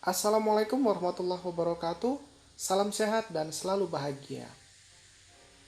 Assalamualaikum warahmatullahi wabarakatuh. Salam sehat dan selalu bahagia.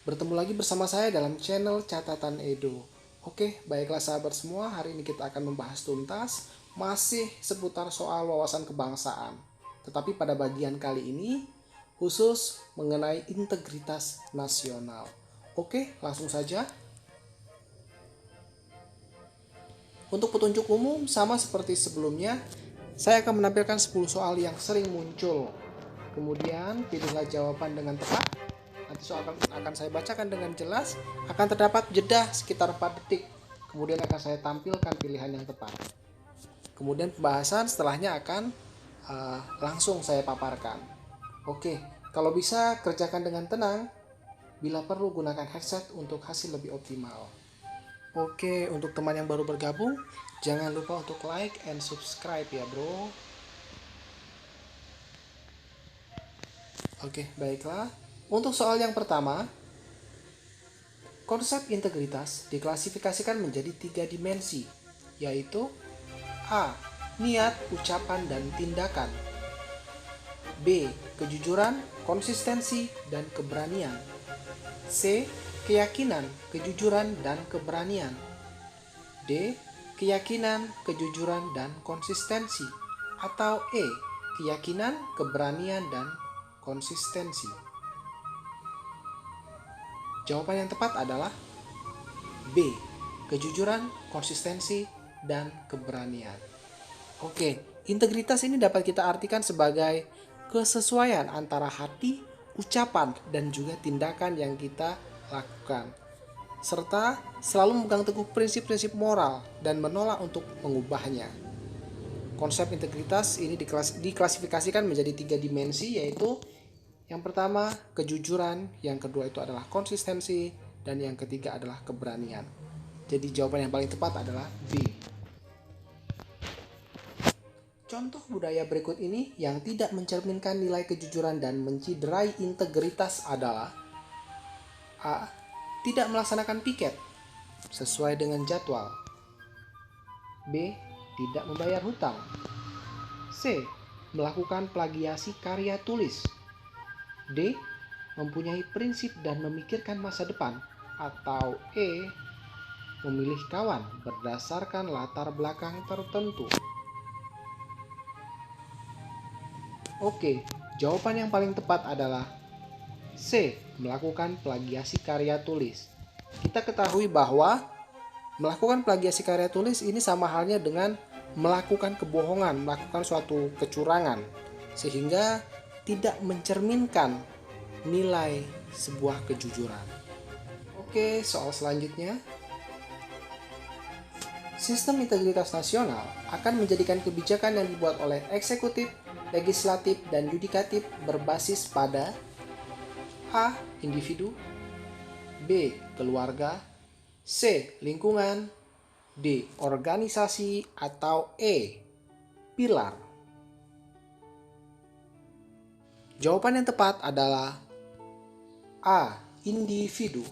Bertemu lagi bersama saya dalam channel Catatan Edo. Oke, baiklah sahabat semua, hari ini kita akan membahas tuntas masih seputar soal wawasan kebangsaan. Tetapi pada bagian kali ini khusus mengenai integritas nasional. Oke, langsung saja. Untuk petunjuk umum sama seperti sebelumnya, saya akan menampilkan 10 soal yang sering muncul. Kemudian pilihlah jawaban dengan tepat. Nanti soal akan saya bacakan dengan jelas. Akan terdapat jeda sekitar 4 detik. Kemudian akan saya tampilkan pilihan yang tepat. Kemudian pembahasan setelahnya akan langsung saya paparkan. Oke, kalau bisa kerjakan dengan tenang. Bila perlu gunakan headset untuk hasil lebih optimal. Oke, untuk teman yang baru bergabung, jangan lupa untuk like and subscribe ya bro. Oke, baiklah. Untuk soal yang pertama, konsep integritas diklasifikasikan menjadi 3 dimensi, yaitu A. Niat, ucapan, dan tindakan. B. Kejujuran, konsistensi, dan keberanian. C. Keyakinan, kejujuran, dan keberanian. D. Keyakinan, kejujuran, dan konsistensi. Atau E. Keyakinan, keberanian, dan konsistensi. Jawaban yang tepat adalah B. Kejujuran, konsistensi, dan keberanian. Oke, integritas ini dapat kita artikan sebagai kesesuaian antara hati, ucapan, dan juga tindakan yang kita lakukan, serta selalu memegang teguh prinsip-prinsip moral dan menolak untuk mengubahnya. Konsep integritas ini diklasifikasikan menjadi 3 dimensi, yaitu yang pertama kejujuran, yang kedua itu adalah konsistensi, dan yang ketiga adalah keberanian. Jadi jawaban yang paling tepat adalah B. Contoh budaya berikut ini yang tidak mencerminkan nilai kejujuran dan menciderai integritas adalah A. Tidak melaksanakan piket sesuai dengan jadwal. B. Tidak membayar hutang. C. Melakukan plagiasi karya tulis. D. Mempunyai prinsip dan memikirkan masa depan. Atau E. Memilih kawan berdasarkan latar belakang tertentu. Oke, jawaban yang paling tepat adalah C. Melakukan plagiasi karya tulis. Kita ketahui bahwa melakukan plagiasi karya tulis ini sama halnya dengan melakukan kebohongan, melakukan suatu kecurangan, sehingga tidak mencerminkan nilai sebuah kejujuran. Oke, soal selanjutnya. Sistem integritas nasional akan menjadikan kebijakan yang dibuat oleh eksekutif, legislatif, dan yudikatif berbasis pada A. Individu, B. Keluarga, C. Lingkungan, D. Organisasi, atau E. Pilar. Jawaban yang tepat adalah A. Individu.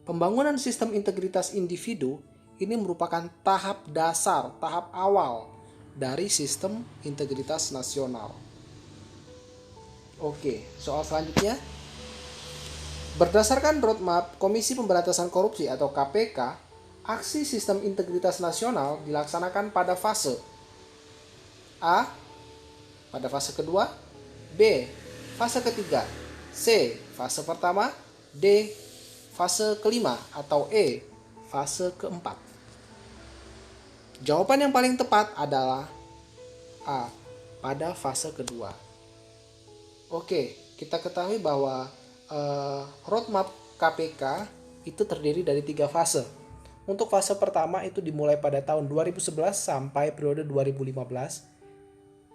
Pembangunan sistem integritas individu ini merupakan tahap dasar, tahap awal dari sistem integritas nasional. Oke, soal selanjutnya. Berdasarkan roadmap Komisi Pemberantasan Korupsi atau KPK, aksi sistem integritas nasional dilaksanakan pada fase A. Pada fase kedua, B. Fase ketiga, C. Fase pertama, D. Fase kelima, atau E. Fase keempat. Jawaban yang paling tepat adalah A. Pada fase kedua. Oke, kita ketahui bahwa roadmap KPK itu terdiri dari 3 fase. Untuk fase pertama itu dimulai pada tahun 2011 sampai periode 2015,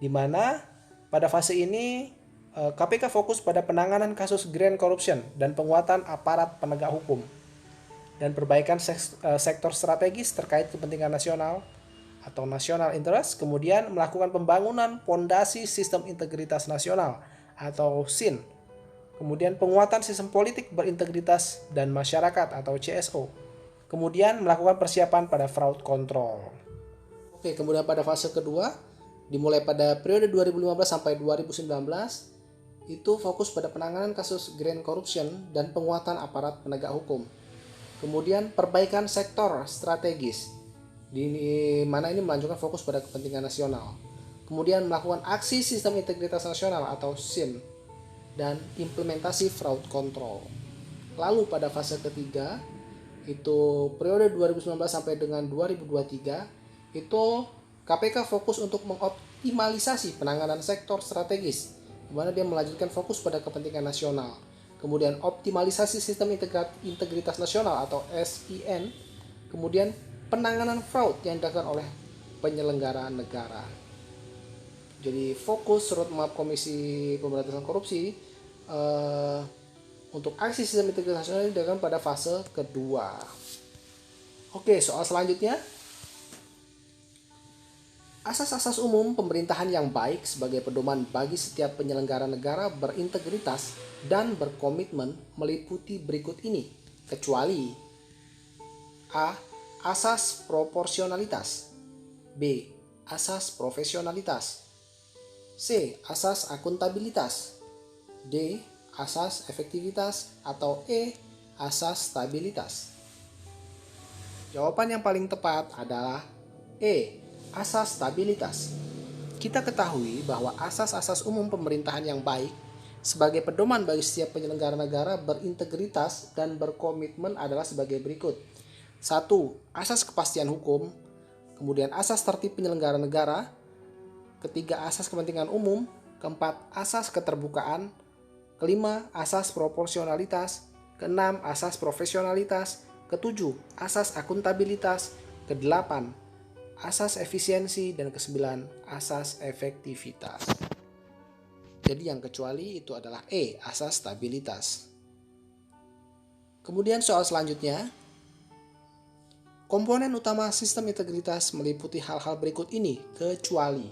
di mana pada fase ini KPK fokus pada penanganan kasus grand corruption dan penguatan aparat penegak hukum dan perbaikan sektor strategis terkait kepentingan nasional atau national interest, kemudian melakukan pembangunan pondasi sistem integritas nasional atau SIN, kemudian penguatan sistem politik berintegritas dan masyarakat atau CSO, kemudian melakukan persiapan pada fraud control. Oke, kemudian pada fase kedua dimulai pada periode 2015 sampai 2019, itu fokus pada penanganan kasus grand corruption dan penguatan aparat penegak hukum. Kemudian perbaikan sektor strategis, di mana ini melanjutkan fokus pada kepentingan nasional. Kemudian melakukan aksi sistem integritas nasional atau SIN dan implementasi fraud control. Lalu pada fase ketiga, itu periode 2019 sampai dengan 2023, itu KPK fokus untuk mengoptimalisasi penanganan sektor strategis, di mana dia melanjutkan fokus pada kepentingan nasional. Kemudian optimalisasi sistem integritas nasional atau SIN. Kemudian penanganan fraud yang dilakukan oleh penyelenggara negara. Jadi fokus roadmap Komisi Pemberantasan Korupsi untuk aksi sistem integritas nasional dilakukan pada fase kedua. Oke, soal selanjutnya. Asas-asas umum pemerintahan yang baik sebagai pedoman bagi setiap penyelenggara negara berintegritas dan berkomitmen meliputi berikut ini, kecuali A. Asas proporsionalitas, B. Asas profesionalitas, C. Asas akuntabilitas, D. Asas efektivitas, atau E. Asas stabilitas. Jawaban yang paling tepat adalah E. Asas stabilitas. Kita ketahui bahwa asas-asas umum pemerintahan yang baik sebagai pedoman bagi setiap penyelenggara negara berintegritas dan berkomitmen adalah sebagai berikut. 1. Asas kepastian hukum. Kemudian asas tertib penyelenggara negara. Ketiga, asas kepentingan umum. Keempat, asas keterbukaan. Kelima, asas proporsionalitas. Keenam, asas profesionalitas. Ketujuh, asas akuntabilitas. Kedelapan, asas efisiensi. Dan kesembilan, asas efektivitas. Jadi yang kecuali itu adalah E, asas stabilitas. Kemudian soal selanjutnya, komponen utama sistem integritas meliputi hal-hal berikut ini, kecuali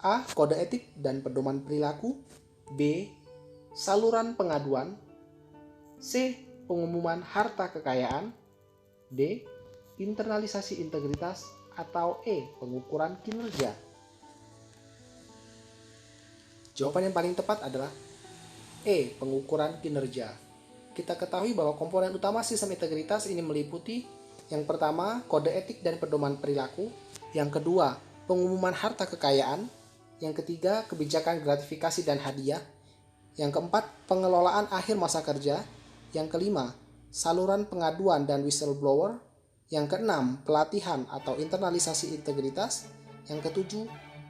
A. Kode etik dan pedoman perilaku. B. Saluran pengaduan. C. Pengumuman harta kekayaan. D. Internalisasi integritas. Atau E. Pengukuran kinerja. Jawaban yang paling tepat adalah E. Pengukuran kinerja. Kita ketahui bahwa komponen utama sistem integritas ini meliputi yang pertama, kode etik dan pedoman perilaku. Yang kedua, pengumuman harta kekayaan. Yang ketiga, kebijakan gratifikasi dan hadiah. Yang keempat, pengelolaan akhir masa kerja. Yang kelima, saluran pengaduan dan whistleblower. Yang keenam, pelatihan atau internalisasi integritas. Yang ketujuh,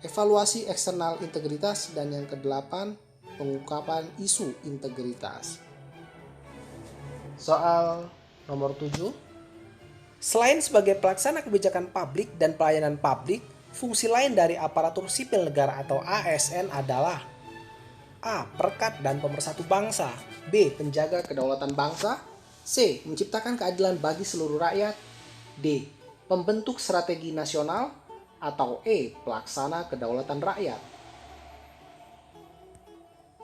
evaluasi eksternal integritas. Dan yang kedelapan, pengungkapan isu integritas. Soal nomor 7. Selain sebagai pelaksana kebijakan publik dan pelayanan publik, fungsi lain dari aparatur sipil negara atau ASN adalah A. Perekat dan pemersatu bangsa. B. Penjaga kedaulatan bangsa. C. Menciptakan keadilan bagi seluruh rakyat. D. Pembentuk strategi nasional. Atau E. Pelaksana kedaulatan rakyat.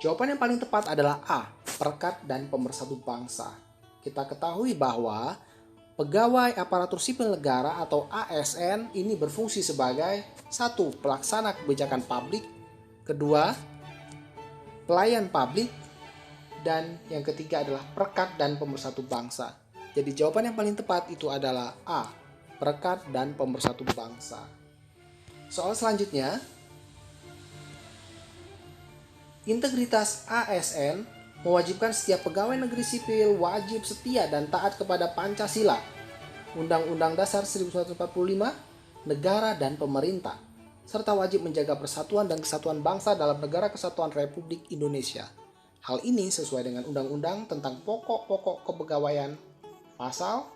Jawaban yang paling tepat adalah A. Perekat dan pemersatu bangsa. Kita ketahui bahwa pegawai aparatur sipil negara atau ASN ini berfungsi sebagai 1. Pelaksana kebijakan publik. Kedua, pelayan publik. Dan yang ketiga adalah perekat dan pemersatu bangsa. Jadi jawaban yang paling tepat itu adalah A. Perekat dan pemersatu bangsa. Soal selanjutnya, integritas ASN mewajibkan setiap pegawai negeri sipil wajib setia dan taat kepada Pancasila, Undang-Undang Dasar 1945, negara dan pemerintah, serta wajib menjaga persatuan dan kesatuan bangsa dalam Negara Kesatuan Republik Indonesia. Hal ini sesuai dengan Undang-Undang tentang Pokok-pokok Kepegawaian, Pasal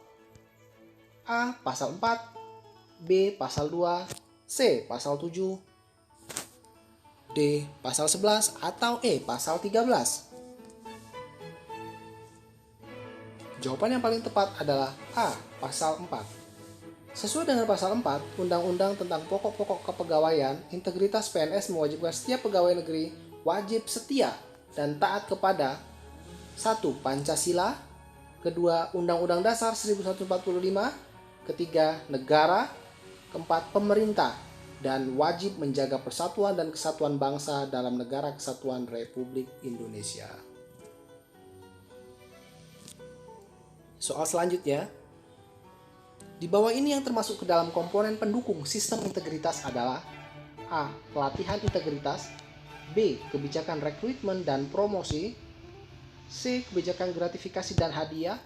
A. Pasal 4, B. Pasal 2, C. Pasal 7, D. Pasal 11, atau E. Pasal 13. Jawaban yang paling tepat adalah A. Pasal 4. Sesuai dengan pasal 4, Undang-Undang tentang Pokok-pokok Kepegawaian, integritas PNS mewajibkan setiap pegawai negeri wajib setia dan taat kepada 1. Pancasila, kedua Undang-Undang Dasar 1945, ketiga negara, keempat pemerintah, dan wajib menjaga persatuan dan kesatuan bangsa dalam Negara Kesatuan Republik Indonesia. Soal selanjutnya, di bawah ini yang termasuk ke dalam komponen pendukung sistem integritas adalah A. Pelatihan integritas, B. Kebijakan rekrutmen dan promosi, C. Kebijakan gratifikasi dan hadiah,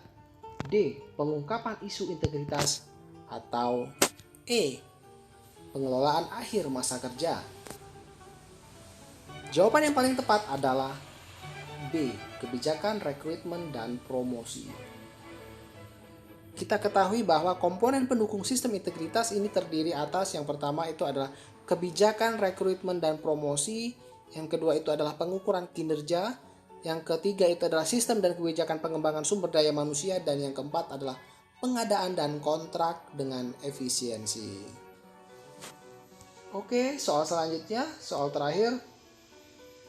D. Pengungkapan isu integritas, atau E. Pengelolaan akhir masa kerja. Jawaban yang paling tepat adalah B. Kebijakan rekrutmen dan promosi. Kita ketahui bahwa komponen pendukung sistem integritas ini terdiri atas yang pertama itu adalah kebijakan rekrutmen dan promosi, yang kedua itu adalah pengukuran kinerja, yang ketiga itu adalah sistem dan kebijakan pengembangan sumber daya manusia, dan yang keempat adalah pengadaan dan kontrak dengan efisiensi. Oke, soal selanjutnya, soal terakhir.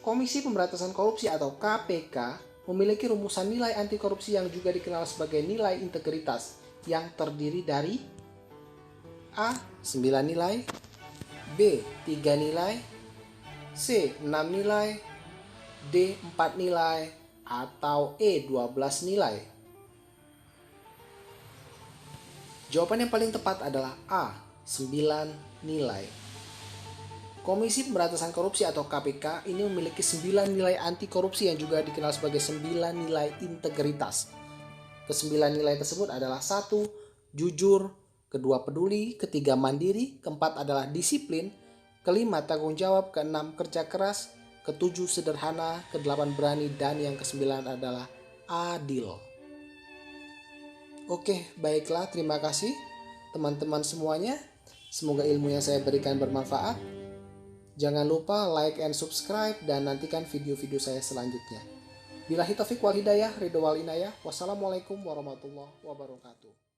Komisi Pemberantasan Korupsi atau KPK memiliki rumusan nilai anti korupsi yang juga dikenal sebagai nilai integritas yang terdiri dari A. 9 nilai, B. 3 nilai, C. 6 nilai, D. 4 nilai, atau E. 12 nilai. Jawaban yang paling tepat adalah A. 9 nilai. Komisi Pemberantasan Korupsi atau KPK ini memiliki 9 nilai anti korupsi yang juga dikenal sebagai 9 nilai integritas. Ke-9 nilai tersebut adalah 1. Jujur, kedua peduli, ketiga mandiri, keempat adalah disiplin, kelima tanggung jawab, keenam kerja keras, ketujuh sederhana, kedelapan berani, dan yang ke-9 adalah adil. Oke, baiklah, terima kasih teman-teman semuanya. Semoga ilmu yang saya berikan bermanfaat. Jangan lupa like and subscribe dan nantikan video-video saya selanjutnya. Billahi taufiq wal hidayah, ridho wal inayah. Wassalamualaikum warahmatullahi wabarakatuh.